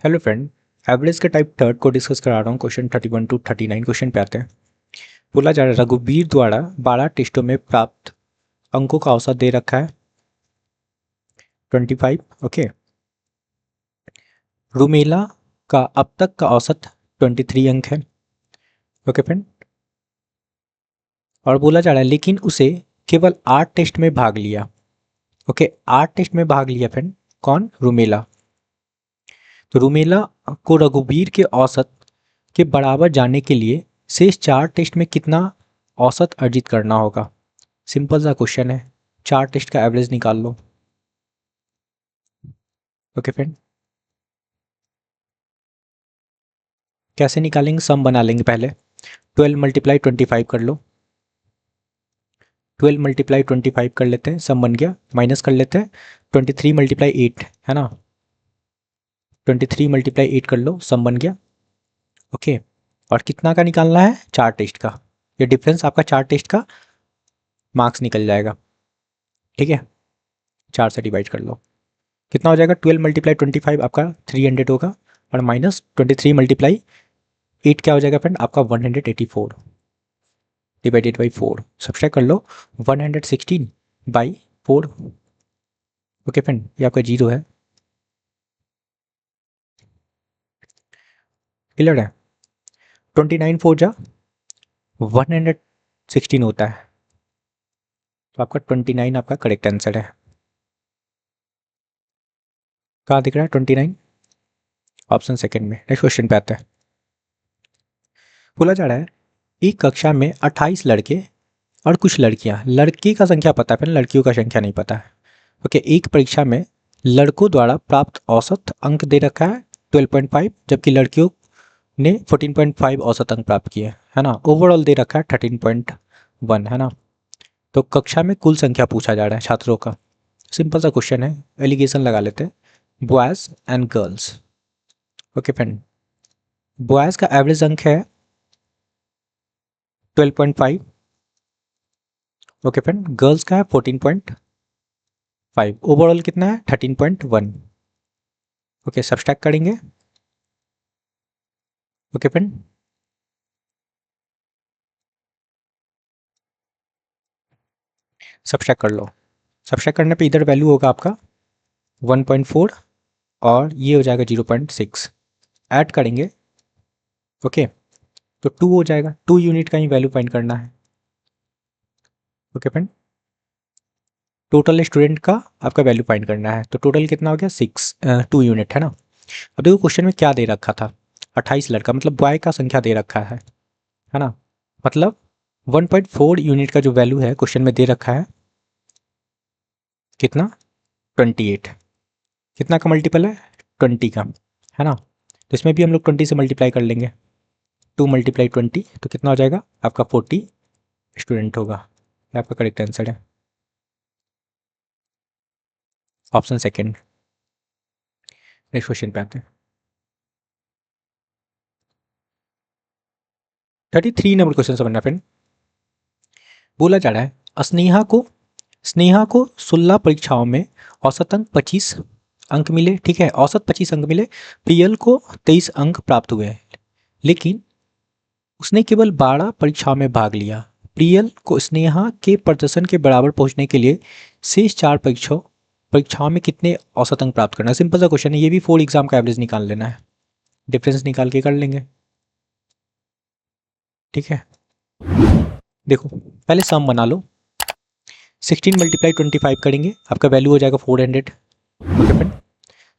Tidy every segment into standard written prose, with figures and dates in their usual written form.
Hello friend. Average के type third को discuss करा रहा हूँ। क्वेश्चन 31 टू 39 क्वेश्चन पे आते हैं। बोला जा रहा है रघुवीर द्वारा 12 टेस्टों में प्राप्त अंकों का औसत दे रखा है 25। ओके। रुमेला का अब तक का औसत 23 अंक है। Okay friend. और बोला जा रहा है लेकिन उसे केवल 8 टेस्ट में भाग लिया। ओके, 8 टेस्ट में भाग लिया फ्रेंड। कौन? रुमेला। तो रुमेला को रघुवीर के औसत के बराबर जाने के लिए शेष 4 टेस्ट में कितना औसत अर्जित करना होगा? सिंपल सा क्वेश्चन है। 4 टेस्ट का एवरेज निकाल लो। ओके फ्रेंड, कैसे निकालेंगे? सम बना लेंगे पहले। 12 मल्टीप्लाई 25 कर लो। 12 मल्टीप्लाई 25 कर लेते हैं, सम बन गया। माइनस कर लेते हैं 23 मल्टीप्लाई 8, है ना। 23 मल्टीप्लाई 8 कर लो, सम बन गया। ओके। और कितना का निकालना है? 4 टेस्ट का। ये डिफरेंस आपका 4 टेस्ट का मार्क्स निकल जाएगा। ठीक है, 4 से डिवाइड कर लो। कितना हो जाएगा? 12 मल्टीप्लाई 25 आपका 300 होगा, और माइनस 23 मल्टीप्लाई 8 क्या हो जाएगा फ्रेंड? आपका 184 डिवाइडेड बाई 4। सब्सट्रैक्ट कर लो 116 बाई 4। ओके फ्रेंड, ये आपका जीरो है। क्लियर है? 29 4 जा 116 होता है, तो आपका 29 आपका करेक्ट आंसर है। कहाँ दिख रहा है 29? ऑप्शन सेकंड में। नेक्स्ट क्वेश्चन पे आता है। बोला जा रहा है एक कक्षा में 28 लड़के और कुछ लड़कियां। लड़की का संख्या पता है, फिर लड़कियों का संख्या नहीं पता है। ओके, एक परीक्षा में लड़कों द्वारा प्राप्त औसत अंक दे रखा है 12.5, जबकि लड़कियों ने 14.5 औसत अंक प्राप्त किए, है ना। ओवरऑल दे रखा है 13.1, है ना। तो कक्षा में कुल संख्या पूछा जा रहा है छात्रों का। सिंपल सा क्वेश्चन है, एलिगेशन लगा लेते हैं। Boys and girls. Okay friend, boys का एवरेज अंक है 12.5। ओके फ्रेंड, गर्ल्स का है 14.5। ओवरऑल कितना है? 13.1। ओके, सब्सट्रैक्ट करेंगे। ओके फ्रेंड, सब्सट्रैक्ट कर लो। सब्सट्रैक्ट करने पे इधर वैल्यू होगा आपका 1.4, और ये हो जाएगा 0.6। ऐड करेंगे। ओके, तो 2 हो जाएगा। 2 यूनिट का ही वैल्यू फाइंड करना है। ओके फ्रेंड, टोटल स्टूडेंट का आपका वैल्यू फाइंड करना है। तो टोटल कितना हो गया? 2 यूनिट, है ना। अब देखो क्वेश्चन में क्या दे रखा था, 28 लड़का, मतलब बॉय का संख्या दे रखा है ना। मतलब 1.4 यूनिट का जो वैल्यू है क्वेश्चन में दे रखा है कितना? 28। कितना का मल्टीपल है? 20 का, है ना। तो इसमें भी हम लोग 20 से मल्टीप्लाई कर लेंगे। 2 मल्टीप्लाई 20, तो कितना हो जाएगा आपका? 40 स्टूडेंट होगा। ये आपका करेक्ट आंसर है, ऑप्शन सेकेंड। नेक्स्ट क्वेश्चन पे आते हैं। 33 नंबर क्वेश्चन समझना फ्रेंड। बोला जा रहा है स्नेहा को 16 परीक्षाओं में औसत अंक 25 अंक मिले। ठीक है, औसत 25 अंक मिले। प्रियल को 23 अंक प्राप्त हुए, लेकिन उसने केवल 12 परीक्षाओं में भाग लिया। प्रियल को स्नेहा के प्रदर्शन के बराबर पहुंचने के लिए शेष 4 परीक्षाओं में कितने औसत अंक प्राप्त करना है? सिंपल सा क्वेश्चन है, ये भी 4 एग्जाम का एवरेज निकाल लेना है। डिफरेंस निकाल के कर लेंगे। ठीक है, देखो पहले सम बना लो। 16 मल्टीप्लाई 25 करेंगे, आपका वैल्यू हो जाएगा 400। ओके फ्रेंड,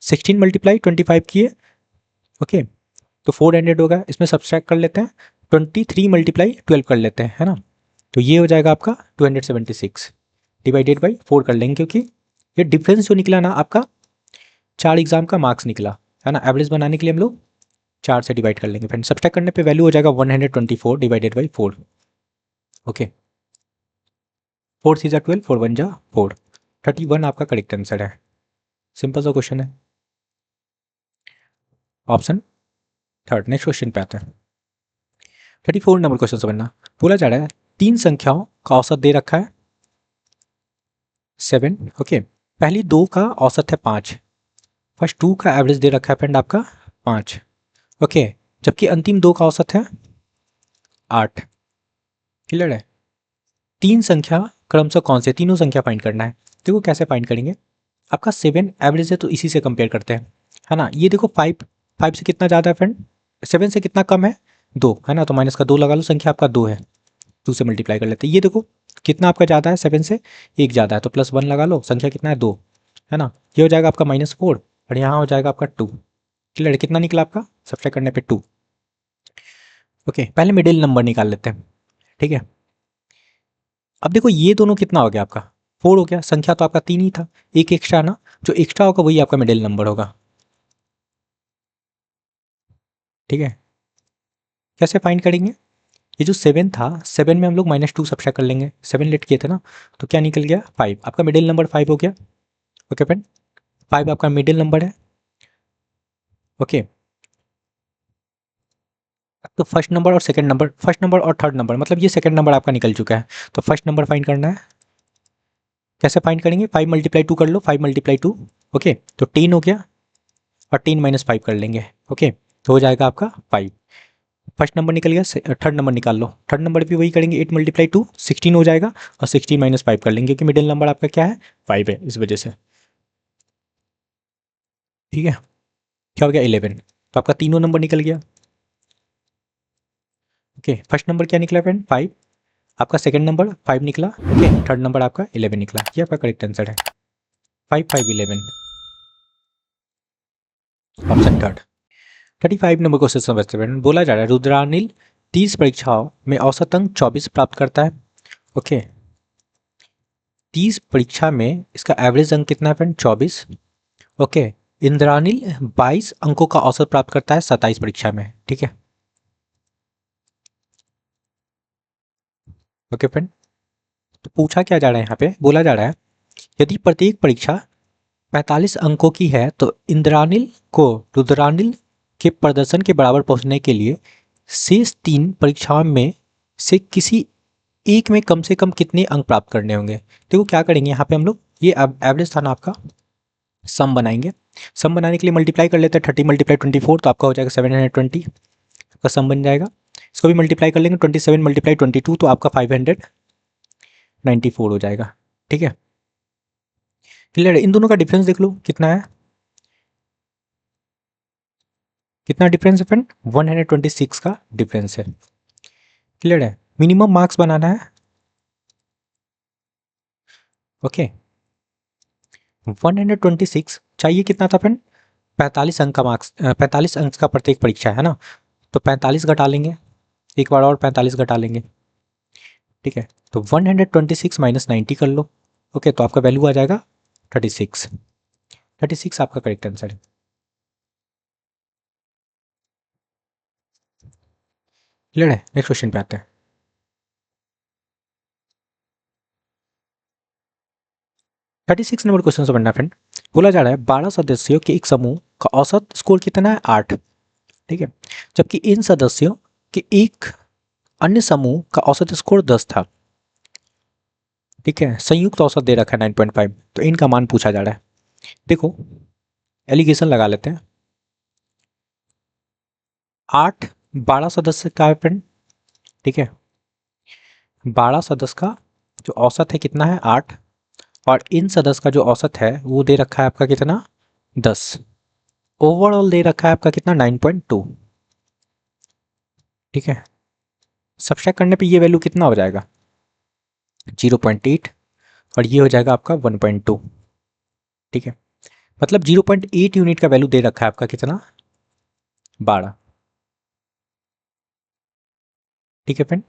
16 मल्टीप्लाई 25 किए। ओके, तो 400 होगा। इसमें सब्सट्रैक्ट कर लेते हैं। 23 मल्टीप्लाई 12 कर लेते हैं, है ना। तो ये हो जाएगा आपका 276 डिवाइडेड बाई 4 कर लेंगे, क्योंकि ये डिफरेंस जो निकला ना आपका 4 एग्जाम का मार्क्स निकला, है ना। एवरेज बनाने के लिए हम लोग 4 से डिवाइड कर लेंगे फ्रेंड। सब्सट्रैक्ट करने पे वैल्यू हो जाएगा 124 डिवाइडेड बाई 4। ओके, 4 सी जा 12, 4 1 जा 4, 31 आपका करेक्ट आंसर है। सिंपल सा क्वेश्चन है, ऑप्शन थर्ड। नेक्स्ट क्वेश्चन पे आते हैं। 34 नंबर क्वेश्चन समझना। बोला जा रहा है 3 संख्याओं का औसत दे रखा है 7। ओके, पहली 2 का औसत है 5। फर्स्ट 2 का एवरेज दे रखा है फ्रेंड आपका 5। ओके, जबकि अंतिम 2 का औसत है 8। क्लियर है? 3 संख्या क्रमशः कौन से, तीनों संख्या फाइंड करना है। देखो कैसे फाइंड करेंगे, आपका 7 एवरेज है तो इसी से कंपेयर करते हैं, है ना। ये देखो 5 से कितना ज़्यादा है फ्रेंड, 7 से कितना कम है, 2, है ना। तो माइनस का 2 लगा लो, संख्या आपका 2 है, 2 से मल्टीप्लाई कर लेते हैं। ये देखो कितना आपका ज़्यादा है, 7 से 1 ज़्यादा है, तो +1 लगा लो, संख्या कितना है 2, है ना। ये हो जाएगा आपका -4 और यहाँ हो जाएगा आपका 2। क्लियर? कितना निकला आपका सब्ट्रैक्ट करने पे 2। ओके, पहले मिडिल नंबर निकाल लेते हैं, ठीक है। अब देखो ये दोनों कितना हो गया आपका 4 हो गया, संख्या तो आपका 3 ही था, एक एक्स्ट्रा ना, जो एक्स्ट्रा होगा वही आपका मिडिल नंबर होगा, ठीक है। कैसे फाइंड करेंगे, ये जो 7 था, 7 में हम लोग -2 सब्ट्रैक्ट कर लेंगे, 7 लेट किए थे ना, तो क्या निकल गया 5, आपका मिडिल नंबर 5 हो गया। ओके फ्रेंड, 5 आपका मिडिल नंबर है। ओके, तो फर्स्ट नंबर और सेकंड नंबर, फर्स्ट नंबर और थर्ड नंबर, मतलब ये सेकंड नंबर आपका निकल चुका है, तो फर्स्ट नंबर फाइंड करना है। कैसे फाइंड करेंगे, 5 × 2 कर लो, 5 × 2, ओके, तो 10 हो गया, और 10 - 5 कर लेंगे, ओके, तो हो जाएगा आपका 5। फर्स्ट नंबर निकल गया, थर्ड नंबर निकाल लो, थर्ड नंबर भी वही करेंगे, 8 × 2 16 हो जाएगा, और 16 - 5 कर लेंगे, क्योंकि मिडिल नंबर आपका क्या है 5 है, इस वजह से, ठीक है। क्या हो गया 11, तो आपका तीनों नंबर निकल गया। ओके, फर्स्ट नंबर क्या निकला फ्रेंड 5, आपका सेकंड नंबर 5 निकला, ओके, थर्ड नंबर आपका 11 निकला, ये आपका करेक्ट आंसर है, 5 5 11, ऑप्शन थर्ड। 35 नंबर क्वेश्चन समझते हैं, बोला जा रहा है रुद्रानिल 30 परीक्षाओं में औसत अंक 24 प्राप्त करता है। ओके, 30 परीक्षा में इसका एवरेज अंक कितना है फ्रेंड 24। ओके, इंद्रानिल 22 अंकों का औसत प्राप्त करता है 27 परीक्षा में, ठीक है। ओके फ्रेंड, तो पूछा क्या जा रहा है, यहाँ पे बोला जा रहा है यदि प्रत्येक परीक्षा 45 अंकों की है तो इंद्रानिल को रुद्रानिल के प्रदर्शन के बराबर पहुंचने के लिए शेष 3 परीक्षाओं में से किसी एक में कम से कम कितने अंक प्राप्त करने होंगे। देखो क्या करेंगे यहाँ पे हम लोग, ये एवरेज था ना आपका, सम बनाएंगे। सम बनाने के लिए मल्टीप्लाई कर लेते हैं, 30 × 24 तो आपका हो जाएगा 720 का सम बन जाएगा। इसको भी मल्टीप्लाई कर लेंगे, 27 × 22 तो आपका 594 हो जाएगा, ठीक है। क्लियर है? इन दोनों का डिफरेंस देख लो कितना है, कितना डिफरेंस है फ्रेंड, 126 का डिफरेंस है। क्लियर है? मिनिमम मार्क्स बनाना है। ओके, 126 चाहिए, कितना था फ्रेंड 45 अंक का मार्क्स, 45 अंक का प्रत्येक परीक्षा है ना, तो 45 घटा लेंगे, एक बार और 45 घटा लेंगे, ठीक है। तो 126 - 90 कर लो, ओके, तो आपका वैल्यू आ जाएगा 36। 36 आपका करेक्ट आंसर है। क्लियर है? नेक्स्ट क्वेश्चन पे आते हैं। 36 नंबर क्वेश्चन से बनना फ्रेंड, बोला जा रहा है 12 सदस्यों के एक समूह का औसत स्कोर कितना है 8, ठीक है, जबकि इन सदस्यों के एक अन्य समूह का औसत स्कोर 10 था, ठीक है। संयुक्त औसत दे रखा है 9.5, तो इनका मान पूछा जा रहा है। देखो एलिगेशन लगा लेते हैं, 8 12 सदस्य का है फ्रेंड, ठीक है, 12 सदस्य का जो औसत है कितना है 8, और इन सदस्य का जो औसत है वो दे रखा है आपका कितना 10, ओवरऑल दे रखा है आपका कितना 9.2, ठीक है। सब्ट्रैक्ट करने पे ये वैल्यू कितना हो जाएगा 0.8, और ये हो जाएगा आपका 1.2, ठीक है। मतलब 0.8 यूनिट का वैल्यू दे रखा है आपका कितना 12, ठीक है फ्रेंड।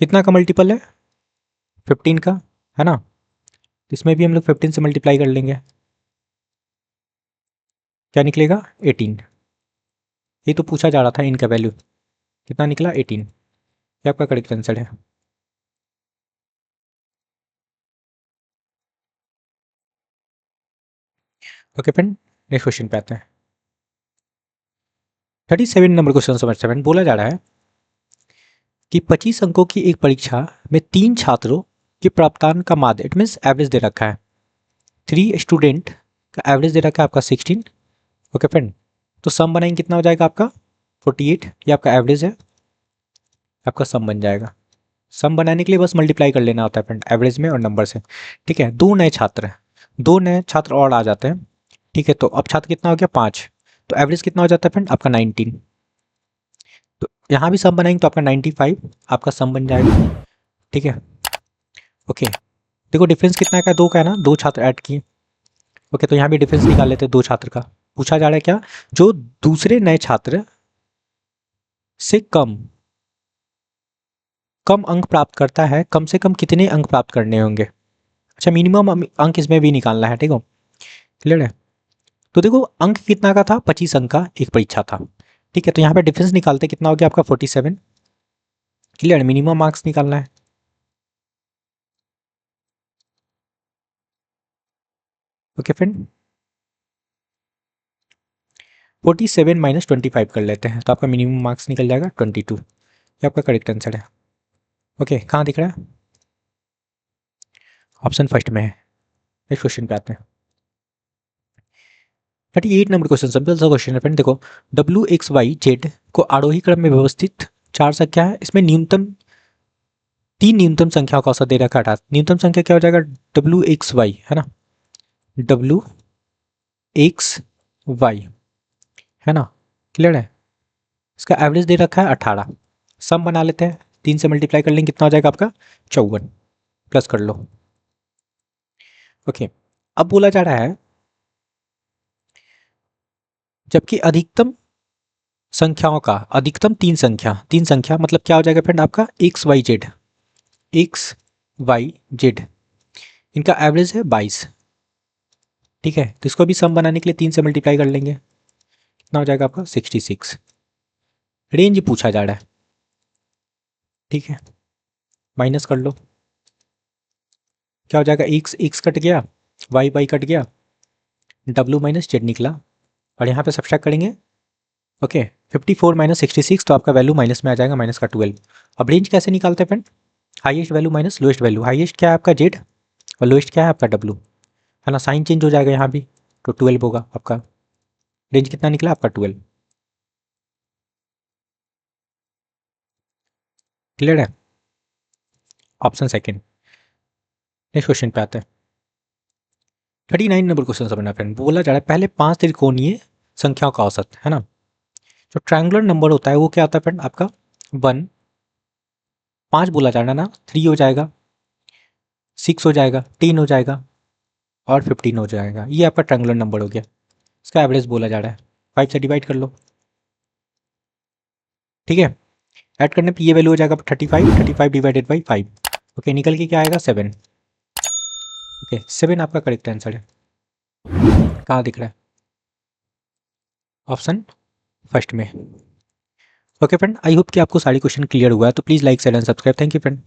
कितना का मल्टीपल है 15 का, है ना, इसमें भी हम लोग 15 से मल्टीप्लाई कर लेंगे, क्या निकलेगा 18। ये तो पूछा जा रहा था इनका वैल्यू, कितना निकला 18, ये आपका करेक्ट आंसर है। ओके फ्रेंड, नेक्स्ट क्वेश्चन पे आते हैं। 37 नंबर क्वेश्चन समझते हैं, बोला जा रहा है कि 25 अंकों की एक परीक्षा में 3 छात्रों के प्राप्तांक का माध्य, इट मीन्स एवरेज दे रखा है, 3 स्टूडेंट का एवरेज दे रखा है आपका 16, ओके फ्रेंड, तो सम बनाएंगे कितना हो जाएगा आपका 48, ये आपका एवरेज है, आपका सम बन जाएगा। सम बनाने के लिए बस मल्टीप्लाई कर लेना होता है फ्रेंड, एवरेज में और नंबर से। ठीक है, दो नए छात्र और आ जाते हैं। ठीक है, तो अब छात्र कितना हो गया 5, तो एवरेज कितना हो जाता है फ्रेंड आपका 19। तो यहाँ भी सम बनाएंगे तो आपका 95 आपका सम बन जाएगा। ठीक है, ओके, देखो डिफरेंस कितना का है, 2 का है ना, 2 छात्र ऐड किए। ओके, तो यहाँ भी डिफरेंस निकाल लेते हैं 2 छात्र का। पूछा जा रहा है क्या, जो दूसरे नए छात्र से कम कम अंक प्राप्त करता है, कम से कम कितने अंक प्राप्त करने होंगे। अच्छा, मिनिमम अंक इसमें भी निकालना है। ठीक है, क्लियर है। तो देखो अंक कितना का था, 25 अंक का एक परीक्षा था। ठीक है, तो यहाँ पे डिफरेंस निकालते कितना हो गया आपका 47। क्लियर, मिनिमम मार्क्स निकालना है। ओके फ्रेंड, 47 माइनस 25 कर लेते हैं तो आपका मिनिमम मार्क्स निकल जाएगा 22। ये आपका करेक्ट आंसर है। ओके, कहाँ दिख रहा है, ऑप्शन फर्स्ट में है। नेक्स्ट क्वेश्चन पे आते हैं। 38 नंबर क्वेश्चन, सिंपल सा क्वेश्चन है फ्रेंड। देखो WXYZ को आरोही क्रम में व्यवस्थित 4 संख्या है, इसमें न्यूनतम 3 न्यूनतम संख्याओं का औसत दे रखा है। अर्थात न्यूनतम संख्या क्या हो जाएगा, WXY है ना, WXY है ना, क्लियर है। इसका एवरेज दे रखा है 18। सम बना लेते हैं, 3 से मल्टीप्लाई कर लेंगे कितना हो जाएगा आपका 54, प्लस कर लो। ओके, अब बोला जा रहा है जबकि अधिकतम संख्याओं का अधिकतम 3 संख्या मतलब क्या हो जाएगा फ्रेंड आपका XYZ इनका एवरेज है 22। ठीक है, तो इसको भी सम बनाने के लिए 3 से मल्टीप्लाई कर लेंगे, कितना हो जाएगा आपका 66। रेंज पूछा जा रहा है। ठीक है, माइनस कर लो, क्या हो जाएगा, x कट गया, y कट गया, w माइनस जेड निकला, और यहाँ पे सब्ट्रैक्ट करेंगे। ओके, 54 माइनस 66, तो आपका वैल्यू माइनस में आ जाएगा, माइनस का 12। अब रेंज कैसे निकालते हैं friend, highest value minus lowest value. Highest क्या है आपका जेड और लोएस्ट क्या है आपका डब्लू, है ना, साइन चेंज हो जाएगा यहाँ भी, तो 12 होगा आपका। रेंज कितना निकला आपका 12। क्लियर है, ऑप्शन सेकेंड। नेक्स्ट क्वेश्चन पे आते हैं। 39 नंबर क्वेश्चन समझना फ्रेंड, बोला जा रहा है पहले 5 त्रिकोणीय संख्याओं का औसत, है ना। जो ट्रायंगुलर नंबर होता है वो क्या होता है फ्रेंड आपका 1, 5 बोला जा रहा है ना, 3 हो जाएगा, 6 हो जाएगा, 10 हो जाएगा और 15 हो जाएगा। ये आपका ट्रायंगुलर नंबर हो गया, इसका एवरेज बोला जा रहा है। 5 से डिवाइड कर लो। ठीक है, ऐड करने पे ये वैल्यू हो जाएगा 35, 35 डिवाइडेड बाई 5। ओके, निकल के क्या आएगा 7। ओके, 7 आपका करेक्ट आंसर है। कहाँ दिख रहा है, ऑप्शन फर्स्ट में। ओके फ्रेंड, आई होप कि आपको सारी क्वेश्चन क्लियर हुआ है, तो please like share and subscribe. Thank you friend.